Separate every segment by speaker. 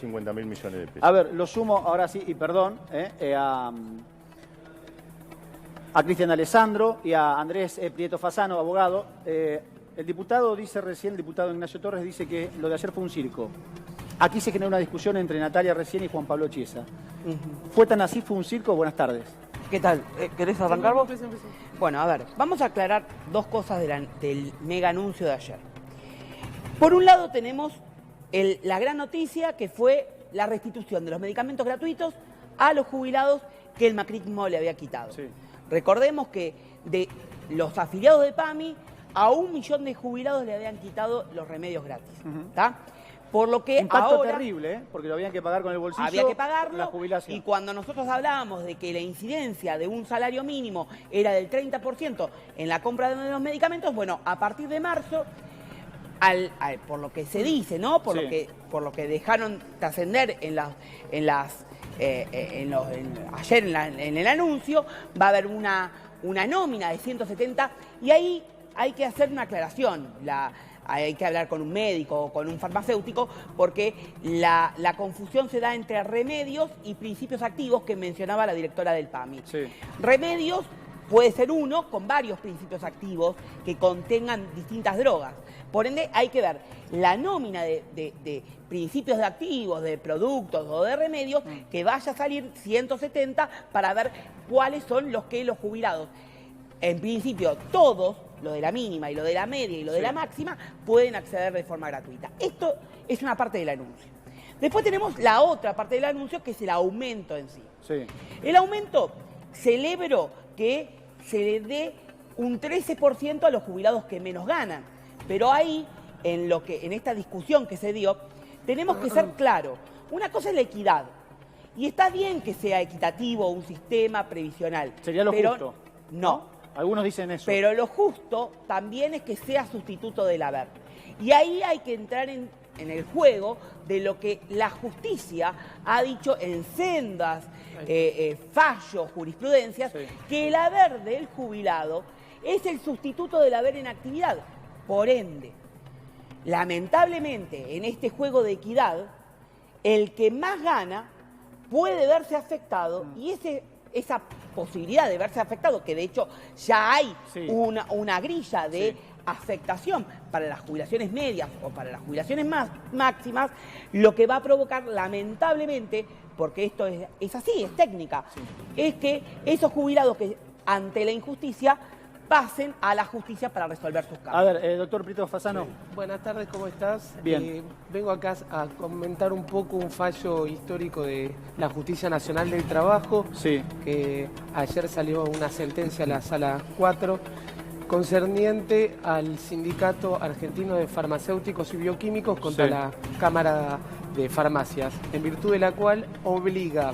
Speaker 1: 50.000 millones de pesos.
Speaker 2: A ver, lo sumo ahora sí, y perdón, a Cristian Alessandro y a Andrés Prieto Fasano, abogado. El diputado dice recién, el diputado Ignacio Torres, dice que lo de ayer fue un circo. Aquí se generó una discusión entre Natalia recién y Juan Pablo Chiesa. ¿Fue tan así? ¿Fue un circo? Buenas tardes.
Speaker 3: ¿Qué tal? ¿Querés arrancar vos? Bueno, a ver, vamos a aclarar dos cosas del mega anuncio de ayer. Por un lado tenemos la gran noticia que fue la restitución de los medicamentos gratuitos a los jubilados que el macrismo le había quitado.
Speaker 2: Sí.
Speaker 3: Recordemos que de los afiliados de PAMI, a 1 millón de jubilados le habían quitado los remedios gratis. ¿Está? Por lo que
Speaker 2: Impacto
Speaker 3: ahora
Speaker 2: terrible, porque lo habían que pagar con el bolsillo.
Speaker 3: había que pagarlo,
Speaker 2: la jubilación.
Speaker 3: y cuando nosotros hablábamos de que la incidencia de un salario mínimo era del 30% en la compra de los medicamentos, bueno, a partir de marzo, por lo que se dice, ¿no? Por lo que dejaron trascender ayer en el anuncio, va a haber una nómina de 170, y ahí hay que hacer una aclaración. Hay que hablar con un médico o con un farmacéutico, porque la confusión se da entre remedios y principios activos que mencionaba la directora del PAMI.
Speaker 2: Sí.
Speaker 3: Remedios puede ser uno con varios principios activos que contengan distintas drogas. Por ende, hay que ver la nómina de principios de activos, de productos o de remedios, que vaya a salir 170 para ver cuáles son los que los jubilados, en principio todos, lo de la mínima y lo de la media y lo de la máxima, pueden acceder de forma gratuita. Esto es una parte del anuncio. Después tenemos la otra parte del anuncio, que es el aumento en sí.
Speaker 2: Sí.
Speaker 3: El aumento, celebro que se le dé un 13% a los jubilados que menos ganan. Pero ahí, en esta discusión que se dio, tenemos que ser claros. Una cosa es la equidad. Y está bien que sea equitativo un sistema previsional.
Speaker 2: Sería lo justo.
Speaker 3: No.
Speaker 2: Algunos dicen eso.
Speaker 3: Pero lo justo también es que sea sustituto del haber. Y ahí hay que entrar en el juego de lo que la justicia ha dicho en sendas fallos, jurisprudencias, que el haber del jubilado es el sustituto del haber en actividad. Por ende, lamentablemente, en este juego de equidad, el que más gana puede verse afectado, y esa posibilidad de verse afectado, que de hecho ya hay una grilla de afectación para las jubilaciones medias o para las jubilaciones máximas, lo que va a provocar, lamentablemente, porque esto es así, es técnica, es que esos jubilados que ante la injusticia pasen a la justicia para resolver sus casos.
Speaker 2: A ver, doctor Prieto Fasano.
Speaker 4: Buenas tardes, ¿cómo estás?
Speaker 2: Bien.
Speaker 4: Vengo acá a comentar un poco un fallo histórico de la Justicia Nacional del Trabajo, que ayer salió una sentencia a la Sala 4, concerniente al Sindicato Argentino de Farmacéuticos y Bioquímicos contra la Cámara de Farmacias, en virtud de la cual obliga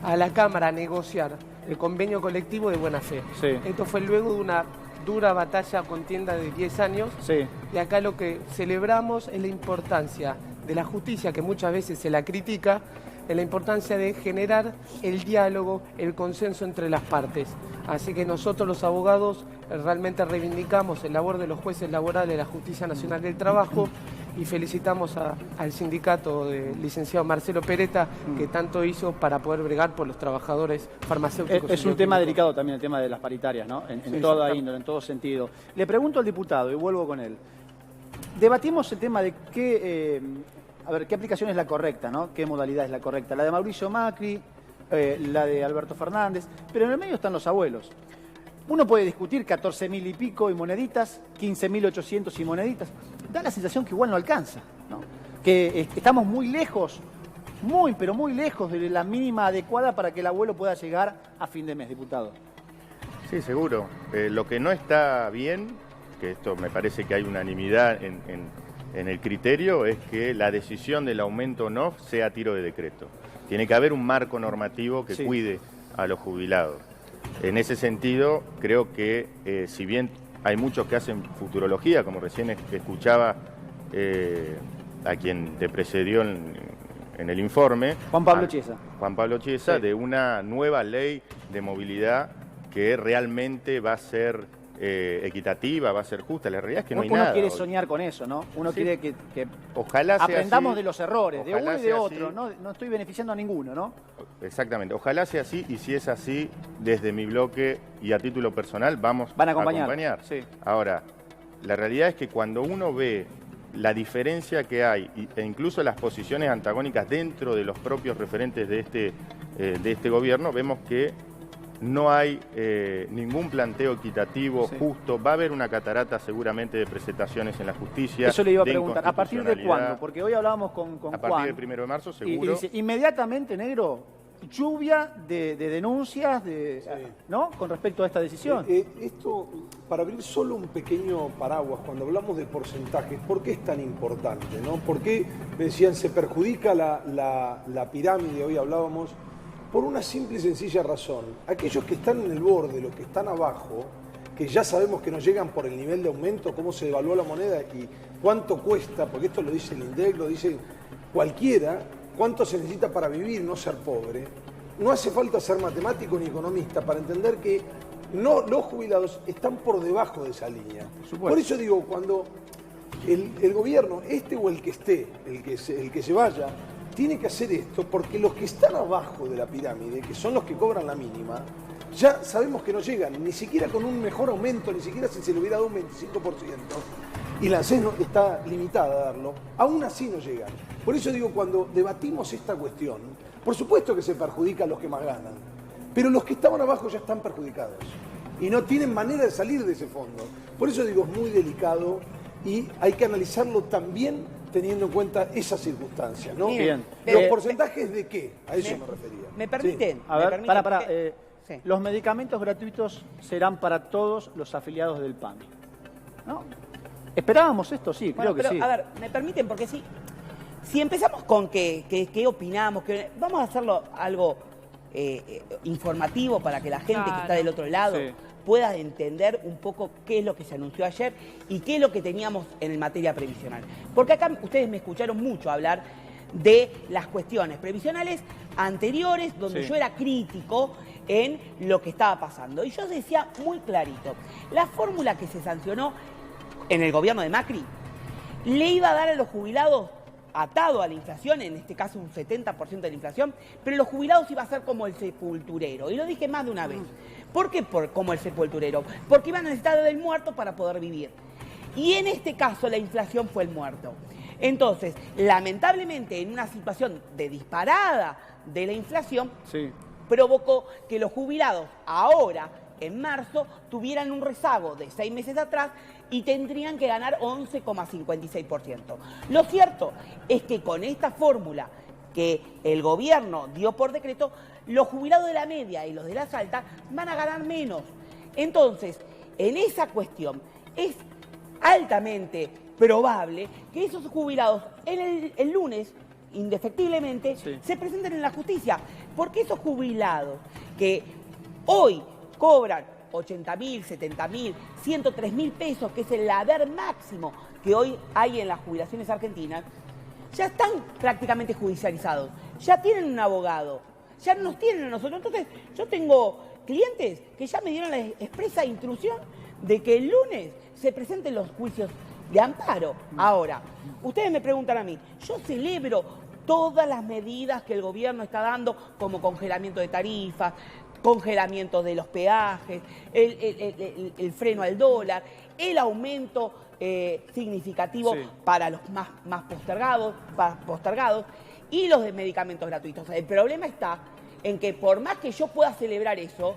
Speaker 4: a la Cámara a negociar el convenio colectivo de buena fe. Esto fue luego de una dura batalla, contienda de 10 años, y acá lo que celebramos es la importancia de la justicia, que muchas veces se la critica, en la importancia de generar el diálogo, el consenso entre las partes. Así que nosotros los abogados realmente reivindicamos el labor de los jueces laborales de la Justicia Nacional del Trabajo, y felicitamos al sindicato del licenciado Marcelo Peretta, que tanto hizo para poder bregar por los trabajadores farmacéuticos.
Speaker 2: Es un tema delicado también el tema de las paritarias, ¿no? En toda índole, en todo sentido. Le pregunto al diputado, y vuelvo con él. Debatimos el tema de qué aplicación es la correcta, ¿no? ¿Qué modalidad es la correcta? La de Mauricio Macri, la de Alberto Fernández, pero en el medio están los abuelos. Uno puede discutir 14.000 y pico y moneditas, 15.800 y moneditas. Da la sensación que igual no alcanza, ¿no? Que estamos muy lejos, pero muy lejos de la mínima adecuada para que el abuelo pueda llegar a fin de mes, diputado.
Speaker 1: Sí, seguro. Lo que no está bien, que esto me parece que hay unanimidad en el criterio, es que la decisión del aumento no sea a tiro de decreto. Tiene que haber un marco normativo que cuide a los jubilados. En ese sentido, creo que si bien hay muchos que hacen futurología, como recién escuchaba a quien te precedió en el informe,
Speaker 2: Juan Pablo Chiesa.
Speaker 1: Juan Pablo Chiesa, de una nueva ley de movilidad que realmente va a ser equitativa, va a ser justa. La realidad es que no hay
Speaker 2: uno
Speaker 1: nada.
Speaker 2: Quiere
Speaker 1: hoy.
Speaker 2: soñar con eso, ¿no? Uno
Speaker 1: Sí.
Speaker 2: quiere que
Speaker 1: Ojalá sea
Speaker 2: aprendamos
Speaker 1: así,
Speaker 2: de los errores, de
Speaker 1: ojalá
Speaker 2: uno y de
Speaker 1: sea
Speaker 2: otro.
Speaker 1: así.
Speaker 2: No estoy beneficiando a ninguno, ¿no?
Speaker 1: Exactamente. Ojalá sea así, y si es así, desde mi bloque y a título personal
Speaker 2: Van a acompañar.
Speaker 1: acompañar.
Speaker 2: Sí.
Speaker 1: Ahora, la realidad es que cuando uno ve la diferencia que hay e incluso las posiciones antagónicas dentro de los propios referentes de este gobierno, vemos que no hay ningún planteo equitativo, justo. Va a haber una catarata seguramente de presentaciones en la justicia.
Speaker 2: Eso le iba a preguntar. ¿A partir de cuándo? Porque hoy hablábamos con
Speaker 1: a
Speaker 2: Juan.
Speaker 1: partir del 1 de marzo,
Speaker 2: Y
Speaker 1: seguro.
Speaker 2: dice, inmediatamente, negro, lluvia de denuncias, ¿no? Con respecto a esta decisión.
Speaker 5: Esto, para abrir solo un pequeño paraguas, cuando hablamos de porcentajes, ¿por qué es tan importante, no? ¿Por qué, me decían, se perjudica la pirámide? Hoy hablábamos, por una simple y sencilla razón. Aquellos que están en el borde, los que están abajo, que ya sabemos que no llegan por el nivel de aumento, cómo se devaluó la moneda y cuánto cuesta, porque esto lo dice el INDEC, lo dice cualquiera, cuánto se necesita para vivir, no ser pobre. No hace falta ser matemático ni economista para entender que los jubilados están por debajo de esa línea. Por eso digo, cuando el gobierno, este o el que esté, el que se vaya, tiene que hacer esto, porque los que están abajo de la pirámide, que son los que cobran la mínima, ya sabemos que no llegan, ni siquiera con un mejor aumento, ni siquiera si se le hubiera dado un 25%, y la ANSES no está limitada a darlo, aún así no llegan. Por eso digo, cuando debatimos esta cuestión, por supuesto que se perjudica a los que más ganan, pero los que estaban abajo ya están perjudicados y no tienen manera de salir de ese fondo. Por eso digo, es muy delicado y hay que analizarlo también teniendo en cuenta esas circunstancias, ¿no?
Speaker 2: Bien.
Speaker 5: ¿Los porcentajes de qué? A eso me refería.
Speaker 3: ¿Me permiten?
Speaker 2: Sí. A ver, para.
Speaker 3: Sí.
Speaker 2: Los medicamentos gratuitos serán para todos los afiliados del PAMI, ¿no? ¿Esperábamos esto? Sí,
Speaker 3: Bueno,
Speaker 2: creo que
Speaker 3: pero,
Speaker 2: sí.
Speaker 3: a ver, ¿me permiten? Porque si empezamos con qué opinamos, vamos a hacerlo algo informativo para que la gente que está del otro lado pueda entender un poco qué es lo que se anunció ayer y qué es lo que teníamos en materia previsional. Porque acá ustedes me escucharon mucho hablar de las cuestiones previsionales anteriores, donde yo era crítico en lo que estaba pasando. Y yo decía muy clarito, la fórmula que se sancionó en el gobierno de Macri le iba a dar a los jubilados, atado a la inflación, en este caso un 70% de la inflación, pero los jubilados iba a ser como el sepulturero. Y lo dije más de una vez. ¿Por qué como el sepulturero? Porque iban a necesitar del muerto para poder vivir. Y en este caso la inflación fue el muerto. Entonces, lamentablemente, en una situación de disparada de la inflación, provocó que los jubilados ahora, en marzo, tuvieran un rezago de 6 meses atrás y tendrían que ganar 11,56%. Lo cierto es que con esta fórmula que el gobierno dio por decreto, los jubilados de la media y los de las altas van a ganar menos. Entonces, en esa cuestión es altamente probable que esos jubilados el lunes, indefectiblemente, se presenten en la justicia. Porque esos jubilados que hoy cobran 80.000, 70.000, 103.000 pesos, que es el haber máximo que hoy hay en las jubilaciones argentinas, ya están prácticamente judicializados, ya tienen un abogado, ya nos tienen a nosotros. Entonces, yo tengo clientes que ya me dieron la expresa instrucción de que el lunes se presenten los juicios de amparo. Ahora, ustedes me preguntan a mí, yo celebro todas las medidas que el gobierno está dando, como congelamiento de tarifas, congelamiento de los peajes, el freno al dólar, el aumento significativo para los más postergados y los de medicamentos gratuitos. El problema está en que por más que yo pueda celebrar eso,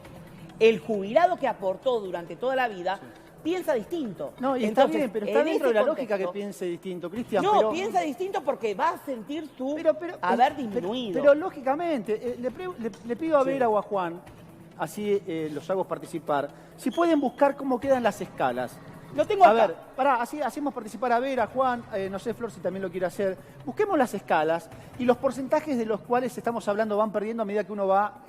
Speaker 3: el jubilado que aportó durante toda la vida piensa distinto.
Speaker 2: No, y
Speaker 3: entonces,
Speaker 2: está bien, pero está dentro de la lógica que piense distinto, Cristian.
Speaker 3: No,
Speaker 2: pero
Speaker 3: piensa distinto porque va a sentir su haber disminuido.
Speaker 2: Pero lógicamente, le pido a Vera o a Juan, así los hago participar, si pueden buscar cómo quedan las escalas.
Speaker 3: Lo tengo acá.
Speaker 2: A ver, pará, así hacemos participar a Vera, Juan, no sé, Flor, si también lo quiere hacer. Busquemos las escalas y los porcentajes de los cuales estamos hablando van perdiendo a medida que uno va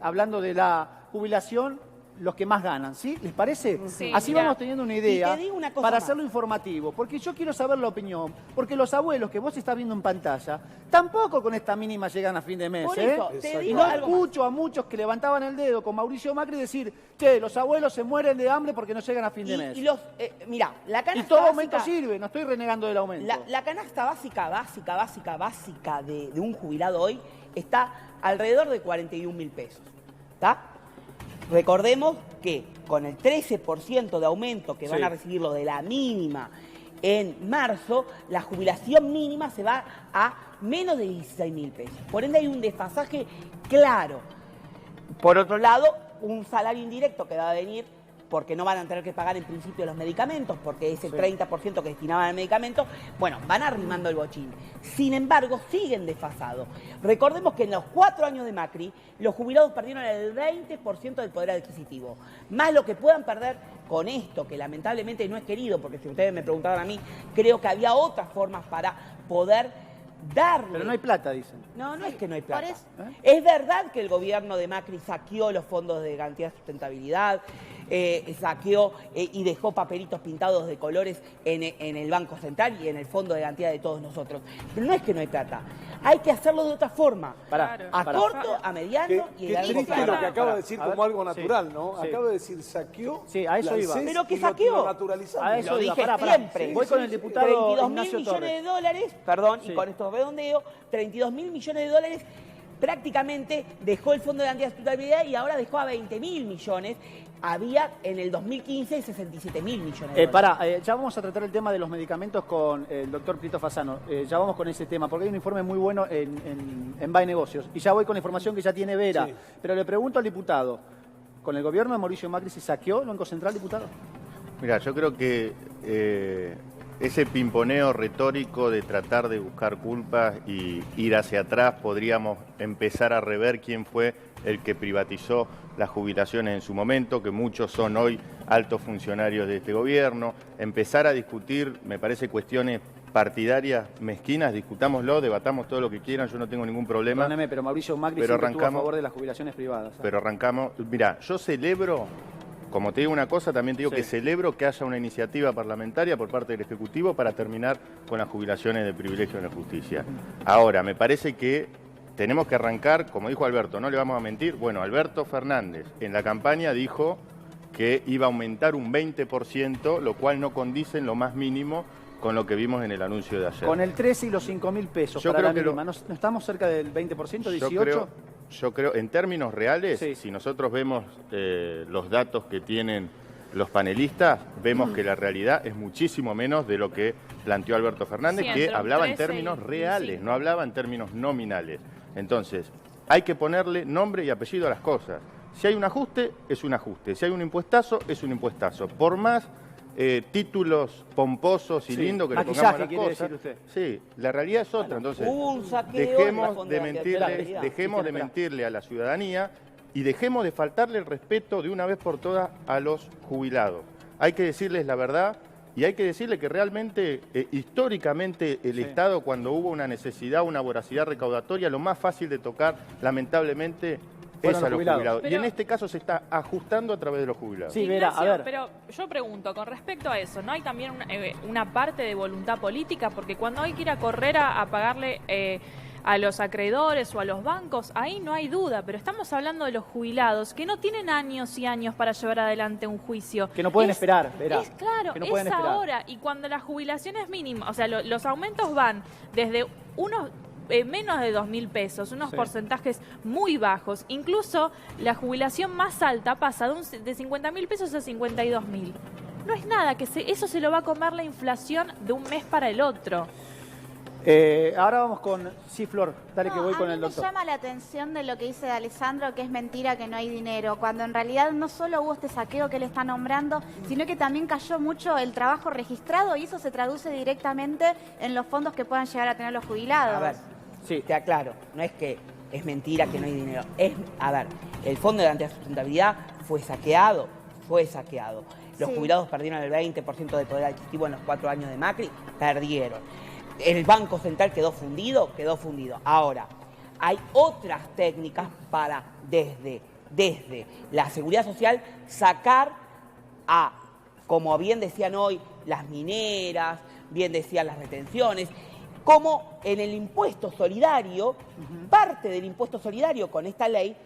Speaker 2: hablando de la jubilación los que más ganan, ¿sí? ¿Les parece?
Speaker 6: Sí,
Speaker 2: Así
Speaker 6: mirá.
Speaker 2: vamos teniendo una idea
Speaker 3: Y te digo una cosa
Speaker 2: para
Speaker 3: más.
Speaker 2: hacerlo informativo, porque yo quiero saber la opinión, porque los abuelos que vos estás viendo en pantalla, tampoco con esta mínima llegan a fin de mes,
Speaker 3: Por
Speaker 2: ¿eh?
Speaker 3: eso, te
Speaker 2: Y
Speaker 3: digo
Speaker 2: no
Speaker 3: algo más.
Speaker 2: escucho a muchos que levantaban el dedo con Mauricio Macri decir, che, los abuelos se mueren de hambre porque no llegan a fin de mes.
Speaker 3: Mirá, la
Speaker 2: Y
Speaker 3: canasta
Speaker 2: todo
Speaker 3: básica,
Speaker 2: aumento sirve, no estoy renegando del aumento.
Speaker 3: la canasta básica de un jubilado hoy está alrededor de 41.000 pesos. ¿Está? Recordemos que con el 13% de aumento que van
Speaker 2: Sí.
Speaker 3: a recibir lo de la mínima en marzo, la jubilación mínima se va a menos de 16.000 pesos. Por ende hay un desfasaje claro. Por otro lado, un salario indirecto que va a venir porque no van a tener que pagar en principio los medicamentos, porque ese 30% que destinaban al medicamento, bueno, van arrimando el bochín. Sin embargo, siguen desfasados. Recordemos que en los 4 años de Macri, los jubilados perdieron el 20% del poder adquisitivo. Más lo que puedan perder con esto, que lamentablemente no es querido, porque si ustedes me preguntaban a mí, creo que había otras formas para poder darle.
Speaker 2: Pero no hay plata, dicen.
Speaker 3: No, no es que no hay plata.
Speaker 6: Por eso-
Speaker 3: Es verdad que el gobierno de Macri saqueó los fondos de garantía de sustentabilidad, saqueó y dejó papelitos pintados de colores en el Banco Central y en el Fondo de Garantía de todos nosotros. Pero no es que no hay plata. Hay que hacerlo de otra forma.
Speaker 2: Pará,
Speaker 6: Claro.
Speaker 3: A
Speaker 2: pará.
Speaker 3: corto, a mediano y
Speaker 5: Qué
Speaker 3: a largo
Speaker 5: triste
Speaker 3: plazo.
Speaker 5: lo que acaba
Speaker 2: Pará,
Speaker 5: de decir
Speaker 2: a ver,
Speaker 5: como algo
Speaker 2: sí,
Speaker 5: natural, ¿no?
Speaker 2: sí.
Speaker 5: Acaba de decir saqueó.
Speaker 2: Sí, a eso
Speaker 5: la
Speaker 2: iba.
Speaker 5: ANSES
Speaker 3: Pero que
Speaker 5: y lo
Speaker 3: saqueó.
Speaker 5: naturalizamos.
Speaker 2: A eso
Speaker 3: Lo
Speaker 2: iba.
Speaker 3: dije
Speaker 2: Pará.
Speaker 3: siempre.
Speaker 2: Voy con el diputado
Speaker 3: 32.000
Speaker 2: Ignacio
Speaker 3: millones
Speaker 2: Torres.
Speaker 3: de dólares, perdón,
Speaker 2: Sí.
Speaker 3: y con esto redondeo, 32.000 millones de dólares prácticamente dejó el Fondo de Garantía de Sustentabilidad y ahora dejó a 20.000 millones. Había en el 2015 67.000 millones de dólares.
Speaker 2: Pará, ya vamos a tratar el tema de los medicamentos con el doctor Prieto Fasano. Ya vamos con ese tema, porque hay un informe muy bueno en BAE Negocios. Y ya voy con la información que ya tiene Vera.
Speaker 5: Sí.
Speaker 2: Pero le pregunto al diputado, ¿con el gobierno de Mauricio Macri se saqueó el Banco Central, diputado?
Speaker 1: Mira, yo creo que ese pimponeo retórico de tratar de buscar culpas y ir hacia atrás, podríamos empezar a rever quién fue el que privatizó las jubilaciones en su momento, que muchos son hoy altos funcionarios de este gobierno, empezar a discutir, me parece, cuestiones partidarias mezquinas, discutámoslo, debatamos todo lo que quieran, yo no tengo ningún problema.
Speaker 2: Perdóneme, pero Mauricio Macri
Speaker 1: Pero
Speaker 2: siempre estuvo a
Speaker 1: arrancamos-
Speaker 2: favor de las jubilaciones privadas.
Speaker 1: Pero arrancamos, mira, yo celebro, como te digo una cosa, también te digo
Speaker 2: Sí.
Speaker 1: que celebro que haya una iniciativa parlamentaria por parte del Ejecutivo para terminar con las jubilaciones de privilegio en la justicia. Ahora, me parece que tenemos que arrancar, como dijo Alberto, no le vamos a mentir, bueno, Alberto Fernández en la campaña dijo que iba a aumentar un 20%, lo cual no condice en lo más mínimo con lo que vimos en el anuncio de ayer.
Speaker 2: Con el 13 y los 5.000 pesos
Speaker 1: Yo
Speaker 2: para
Speaker 1: creo
Speaker 2: la
Speaker 1: que
Speaker 2: mínima, ¿no estamos cerca del 20%, 18%?
Speaker 1: Yo creo, en términos reales,
Speaker 2: Sí.
Speaker 1: si nosotros vemos los datos que tienen los panelistas, vemos que la realidad es muchísimo menos de lo que planteó Alberto Fernández,
Speaker 6: Sí,
Speaker 1: que
Speaker 6: entre un
Speaker 1: hablaba en
Speaker 6: 13
Speaker 1: términos
Speaker 6: y
Speaker 1: reales,
Speaker 6: 5.
Speaker 1: no hablaba en términos nominales. Entonces, hay que ponerle nombre y apellido a las cosas. Si hay un ajuste, es un ajuste. Si hay un impuestazo, es un impuestazo. Por más títulos pomposos y
Speaker 2: Sí,
Speaker 1: lindos que le
Speaker 2: maquillaje,
Speaker 1: pongamos a las
Speaker 2: quiere
Speaker 1: cosas,
Speaker 2: decir usted.
Speaker 1: sí, la realidad es otra. Entonces,
Speaker 3: Hubo un saqueo en la
Speaker 1: dejemos
Speaker 3: Fondo
Speaker 1: de
Speaker 3: de Garantía de
Speaker 1: mentirle,
Speaker 3: Sustentabilidad.
Speaker 1: dejemos de
Speaker 2: Espera.
Speaker 1: mentirle a la ciudadanía y dejemos de faltarle el respeto de una vez por todas a los jubilados. Hay que decirles la verdad y hay que decirle que realmente, históricamente, el Estado, cuando hubo una necesidad, una voracidad recaudatoria, lo más fácil de tocar, lamentablemente,
Speaker 2: Fueron
Speaker 1: es
Speaker 2: los
Speaker 1: a los
Speaker 2: jubilados.
Speaker 1: jubilados. Y
Speaker 6: Pero-
Speaker 1: en este caso se está ajustando a través de los jubilados.
Speaker 2: Sí, Vera, a ver.
Speaker 6: Pero yo pregunto, con respecto a eso, ¿no hay también una parte de voluntad política? Porque cuando hay que ir a correr a pagarle a los acreedores o a los bancos, ahí no hay duda, pero estamos hablando de los jubilados que no tienen años y años para llevar adelante un juicio.
Speaker 2: Que no pueden esperar, Vera.
Speaker 6: Es claro,
Speaker 2: Que no
Speaker 6: es
Speaker 2: pueden esperar.
Speaker 6: ahora. Y cuando la jubilación es mínima, o sea, los aumentos van desde unos menos de 2.000 pesos, unos
Speaker 2: Sí.
Speaker 6: porcentajes muy bajos. Incluso la jubilación más alta pasa de 50.000 pesos a 52.000. No es nada, eso se lo va a comer la inflación de un mes para el otro.
Speaker 2: Ahora vamos con... Sí, Flor, dale que
Speaker 7: No,
Speaker 2: voy con
Speaker 7: a
Speaker 2: el
Speaker 7: mí
Speaker 2: doctor.
Speaker 7: me llama la atención de lo que dice Alessandro, que es mentira que no hay dinero, cuando en realidad no solo hubo este saqueo que él está nombrando, sino que también cayó mucho el trabajo registrado y eso se traduce directamente en los fondos que puedan llegar a tener los jubilados.
Speaker 3: A ver,
Speaker 2: Sí.
Speaker 3: te aclaro, no es que es mentira que no hay dinero. A ver, el Fondo de Garantía de Sustentabilidad fue saqueado. Los
Speaker 7: Sí.
Speaker 3: jubilados perdieron el 20% de poder adquisitivo en los 4 años de Macri, perdieron. El Banco Central quedó fundido. Ahora, hay otras técnicas para, desde desde la seguridad social sacar a, como bien decían hoy, las mineras, bien decían las retenciones, como en el impuesto solidario, parte del impuesto solidario con esta ley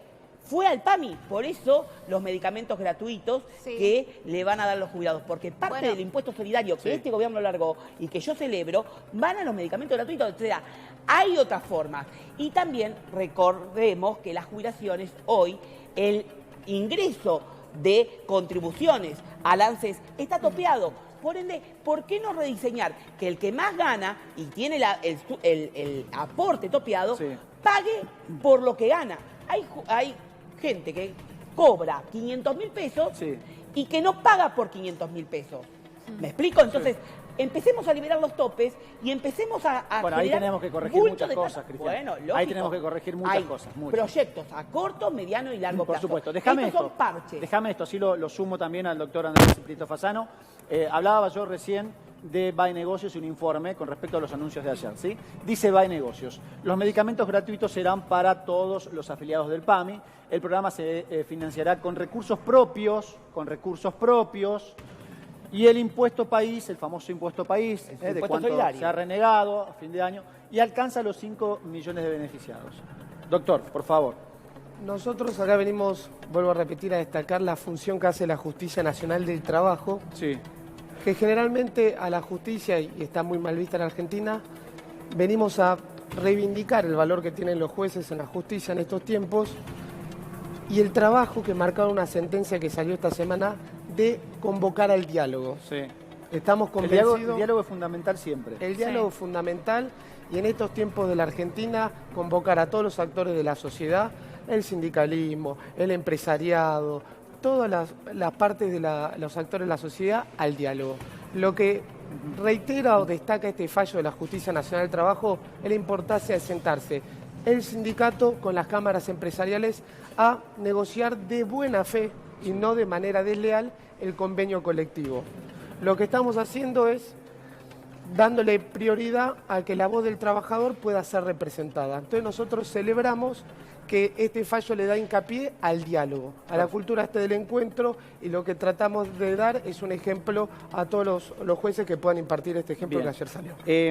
Speaker 3: fue al PAMI, por eso los medicamentos gratuitos que le van a dar los jubilados, porque parte del impuesto solidario que este gobierno largó y que yo celebro, van a los medicamentos gratuitos. O sea, hay otras formas. Y también recordemos que las jubilaciones hoy, el ingreso de contribuciones al ANSES está topeado. Por ende, ¿por qué no rediseñar que el que más gana y tiene el aporte topeado pague por lo que gana? Hay gente que cobra 500.000 pesos y que no paga por 500.000 pesos. ¿Me explico? Entonces, empecemos a liberar los topes y empecemos a
Speaker 2: bueno, ahí tenemos que corregir muchas cosas, Cristian.
Speaker 3: Bueno, lógico.
Speaker 2: Ahí tenemos que corregir muchas cosas.
Speaker 3: Proyectos a corto, mediano y largo plazo.
Speaker 2: Por supuesto. Déjame
Speaker 3: Estos son parches.
Speaker 2: Déjame esto, así lo sumo también al doctor Andrés Prieto Fasano. Hablaba yo recién de BAE Negocios y un informe con respecto a los anuncios de ayer, ¿sí? Dice BAE Negocios, los medicamentos gratuitos serán para todos los afiliados del PAMI. El programa se financiará con recursos propios, y el impuesto país, el famoso impuesto país, de cuánto se ha renegado a fin de año, y alcanza los 5 millones de beneficiados. Doctor, por favor.
Speaker 4: Nosotros acá venimos, vuelvo a repetir, a destacar la función que hace la Justicia Nacional del Trabajo, que generalmente a la justicia, y está muy mal vista en Argentina, venimos a reivindicar el valor que tienen los jueces en la justicia en estos tiempos y el trabajo que marcaba una sentencia que salió esta semana de convocar al diálogo. Estamos convencidos.
Speaker 2: El diálogo es fundamental siempre.
Speaker 4: El diálogo es fundamental y en estos tiempos de la Argentina convocar a todos los actores de la sociedad, el sindicalismo, el empresariado, todas las partes de los actores de la sociedad al diálogo. Lo que reitera o destaca este fallo de la Justicia Nacional del Trabajo es la importancia de sentarse el sindicato con las cámaras empresariales a negociar de buena fe y no de manera desleal el convenio colectivo. Lo que estamos haciendo es dándole prioridad a que la voz del trabajador pueda ser representada. Entonces nosotros celebramos que este fallo le da hincapié al diálogo, a la cultura del encuentro, y lo que tratamos de dar es un ejemplo a todos los jueces que puedan impartir este ejemplo que ayer salió.